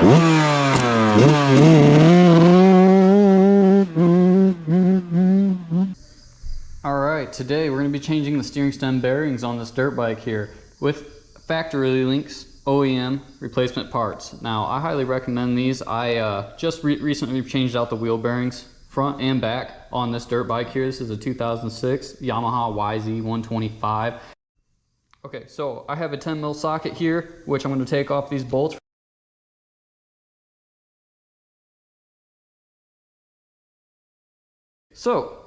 Alright, today we're going to be changing the steering stem bearings on this dirt bike here with factory links OEM replacement parts. Now I highly recommend these. I just recently changed out the wheel bearings front and back on this dirt bike here. This is a 2006 Yamaha YZ125. Okay, so I have a 10 mil socket here, which I'm going to take off these bolts. So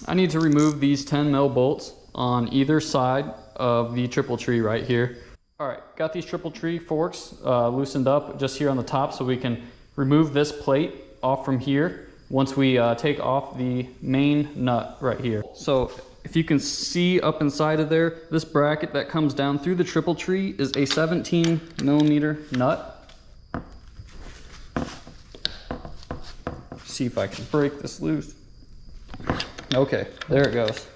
I need to remove these 10 mil bolts on either side of the triple tree right here. All right, got these triple tree forks loosened up just here on the top, so we can remove this plate off from here once we take off the main nut right here. So if you can see up inside of there, this bracket that comes down through the triple tree is a 17 millimeter nut. See if I can break this loose. Okay, there it goes.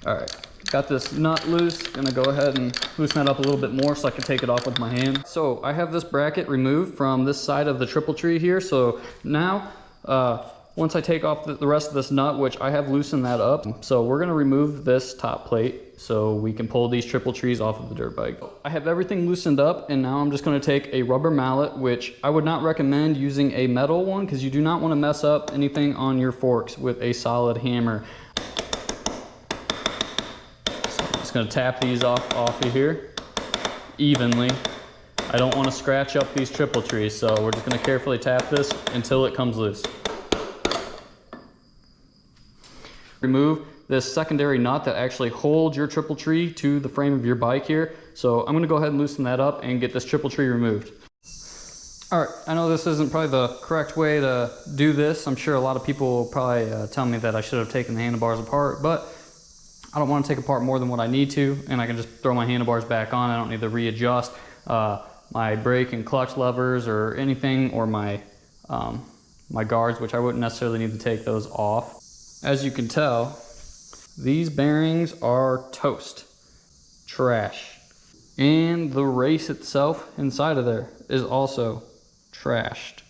All right, got this nut loose. Gonna go ahead and loosen that up a little bit more so I can take it off with my hand. So I have this bracket removed from this side of the triple tree here. So now, once I take off the rest of this nut, which I have loosened that up, so we're gonna remove this top plate so we can pull these triple trees off of the dirt bike. I have everything loosened up, and now I'm just gonna take a rubber mallet, which I would not recommend using a metal one because you do not wanna mess up anything on your forks with a solid hammer. So I'm just gonna tap these off of here evenly. I don't wanna scratch up these triple trees, so we're just gonna carefully tap this until it comes loose. Remove this secondary nut that actually holds your triple tree to the frame of your bike here. So I'm gonna go ahead and loosen that up and get this triple tree removed. All right, I know this isn't probably the correct way to do this. I'm sure a lot of people will probably tell me that I should have taken the handlebars apart, but I don't want to take apart more than what I need to, and I can just throw my handlebars back on. I don't need to readjust my brake and clutch levers or anything, or my my guards, which I wouldn't necessarily need to take those off. As you can tell, these bearings are toast, trash. And the race itself inside of there is also trashed.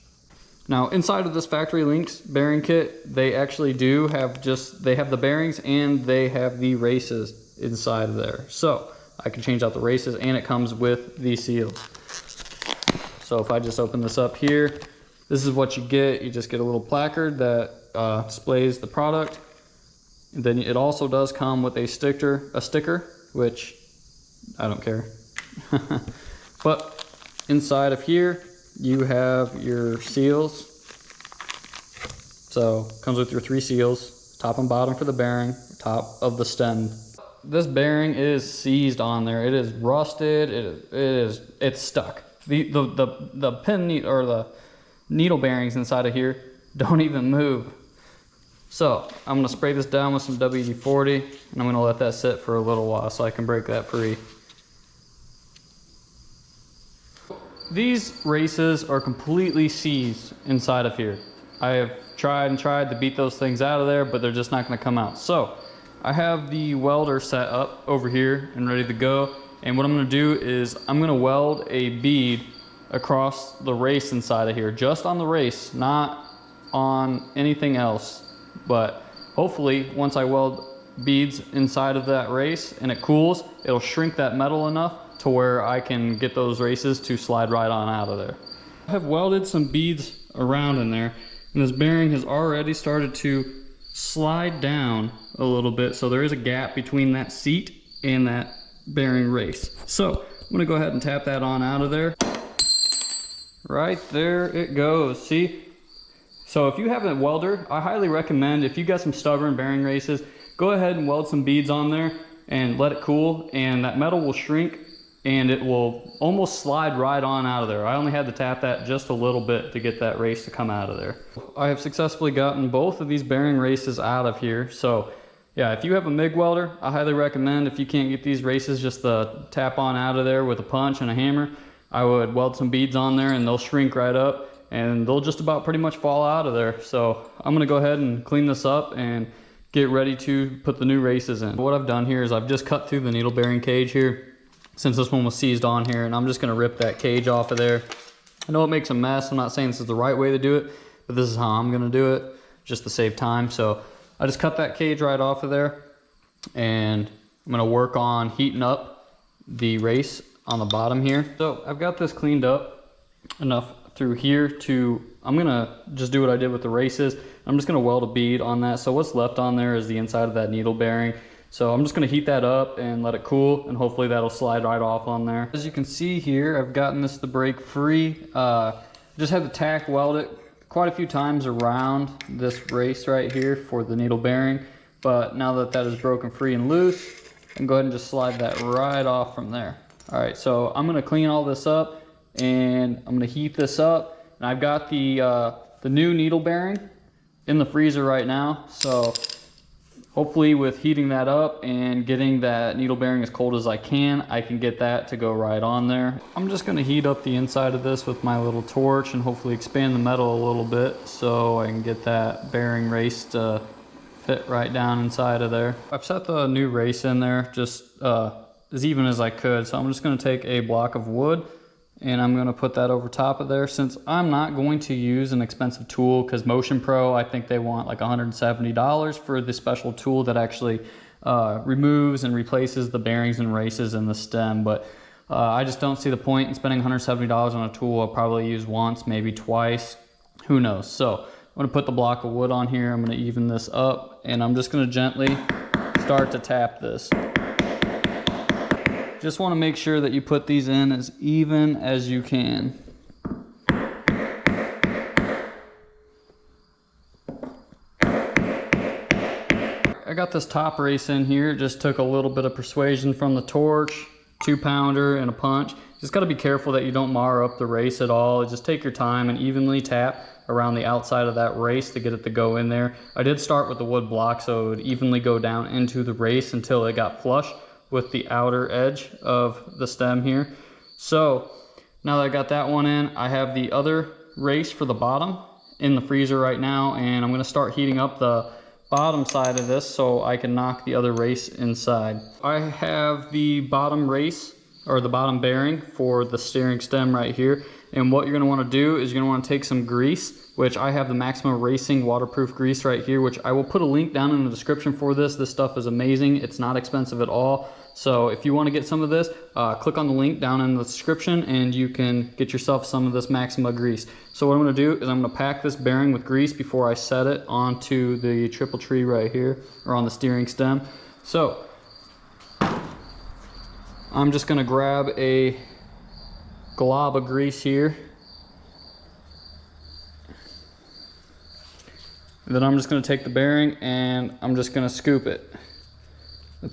Now inside of this factory links bearing kit, they actually do have they have the bearings and they have the races inside of there. So I can change out the races, and it comes with the seals. So if I just open this up here, this is what you get. You just get a little placard that displays the product. And then it also does come with a sticker, which I don't care. But inside of here, you have your seals. So it comes with your 3 seals, top and bottom for the bearing, top of the stem. This bearing is seized on there. It is rusted. It's stuck. The pin needle, or the needle bearings inside of here don't even move. So I'm gonna spray this down with some WD-40, and I'm gonna let that sit for a little while so I can break that free. These races are completely seized inside of here. I have tried to beat those things out of there, but they're just not gonna come out. So I have the welder set up over here and ready to go. And what I'm gonna do is I'm gonna weld a bead across the race inside of here, just on the race, not on anything else. But hopefully once I weld beads inside of that race and it cools, it'll shrink that metal enough to where I can get those races to slide right on out of there. I have welded some beads around in there, and this bearing has already started to slide down a little bit, so there is a gap between that seat and that bearing race. So I'm gonna go ahead and tap that on out of there. Right there it goes, see? So if you have a welder, I highly recommend, if you got some stubborn bearing races, go ahead and weld some beads on there and let it cool, and that metal will shrink and it will almost slide right on out of there. I only had to tap that just a little bit to get that race to come out of there. I have successfully gotten both of these bearing races out of here. So yeah, if you have a MIG welder, I highly recommend, if you can't get these races just to tap on out of there with a punch and a hammer, I would weld some beads on there and they'll shrink right up, and they'll just about pretty much fall out of there. So I'm gonna go ahead and clean this up and get ready to put the new races in. What I've done here is I've just cut through the needle bearing cage here, since this one was seized on here, and I'm just gonna rip that cage off of there I know it makes a mess. I'm not saying this is the right way to do it, but this is how I'm gonna do it, just to save time. So I just cut that cage right off of there, and I'm gonna work on heating up the race on the bottom here. So I've got this cleaned up enough through here to, I'm gonna just do what I did with the races. I'm just gonna weld a bead on that. So what's left on there is the inside of that needle bearing. So I'm just gonna heat that up and let it cool, and hopefully that'll slide right off on there. As you can see here, I've gotten this to break free. Just had to tack weld it quite a few times around this race right here for the needle bearing. But now that that is broken free and loose, I can go ahead and just slide that right off from there. All right, so I'm gonna clean all this up and I'm gonna heat this up. And I've got the new needle bearing in the freezer right now. So hopefully with heating that up and getting that needle bearing as cold as I can get that to go right on there. I'm just gonna heat up the inside of this with my little torch and hopefully expand the metal a little bit so I can get that bearing race to fit right down inside of there. I've set the new race in there just as even as I could. So I'm just gonna take a block of wood and I'm gonna put that over top of there. Since I'm not going to use an expensive tool, because Motion Pro, I think they want like $170 for the special tool that actually removes and replaces the bearings and races in the stem. But I just don't see the point in spending $170 on a tool I'll probably use once, maybe twice, who knows. So I'm gonna put the block of wood on here. I'm gonna even this up and I'm just gonna gently start to tap this. Just want to make sure that you put these in as even as you can. I got this top race in here. It just took a little bit of persuasion from the torch, 2-pounder and a punch. Just got to be careful that you don't mar up the race at all. Just take your time and evenly tap around the outside of that race to get it to go in there. I did start with the wood block so it would evenly go down into the race until it got flush with the outer edge of the stem here. So now that I got that one in, I have the other race for the bottom in the freezer right now, and I'm gonna start heating up the bottom side of this so I can knock the other race inside. I have the bottom race, or the bottom bearing for the steering stem right here, and what you're gonna wanna do is you're gonna wanna take some grease, which I have the Maxima Racing waterproof grease right here, which I will put a link down in the description for this. This stuff is amazing. It's not expensive at all. So if you want to get some of this, click on the link down in the description and you can get yourself some of this Maxima grease. So what I'm going to do is I'm going to pack this bearing with grease before I set it onto the triple tree right here, or on the steering stem. So I'm just going to grab a glob of grease here. Then I'm just going to take the bearing and I'm just going to scoop it.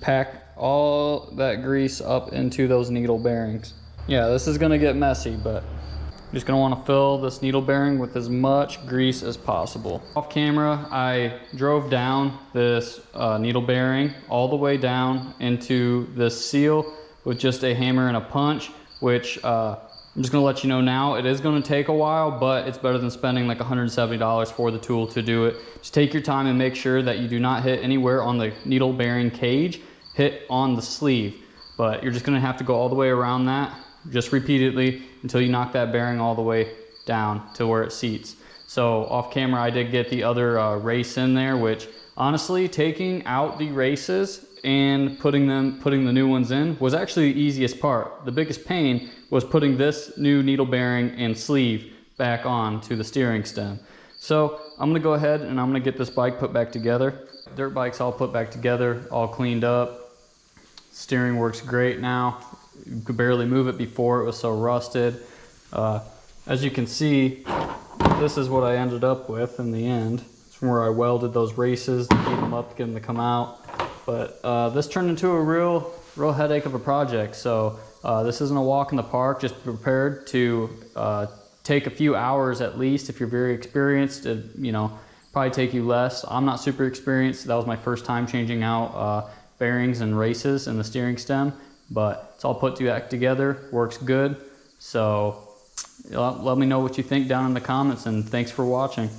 Pack all that grease up into those needle bearings. Yeah, this is going to get messy, but you're just going to want to fill this needle bearing with as much grease as possible. Off camera, I drove down this needle bearing all the way down into this seal with just a hammer and a punch, which I'm just gonna let you know now, it is gonna take a while, but it's better than spending like $170 for the tool to do it. Just take your time and make sure that you do not hit anywhere on the needle bearing cage, hit on the sleeve. But you're just gonna have to go all the way around that, just repeatedly until you knock that bearing all the way down to where it seats. So off camera, I did get the other race in there, which honestly, taking out the races and putting the new ones in was actually the easiest part. The biggest pain was putting this new needle bearing and sleeve back on to the steering stem. So I'm gonna go ahead and I'm gonna get this bike put back together. Dirt bike's all put back together, all cleaned up. Steering works great now. You could barely move it before, it was so rusted. As you can see, this is what I ended up with in the end. It's from where I welded those races to heat them up to get them to come out. But this turned into a real headache of a project. So this isn't a walk in the park. Just be prepared to take a few hours at least. If you're very experienced, it, probably take you less. I'm not super experienced. That was my first time changing out bearings and races in the steering stem, but it's all put back together, works good. So let me know what you think down in the comments, and thanks for watching.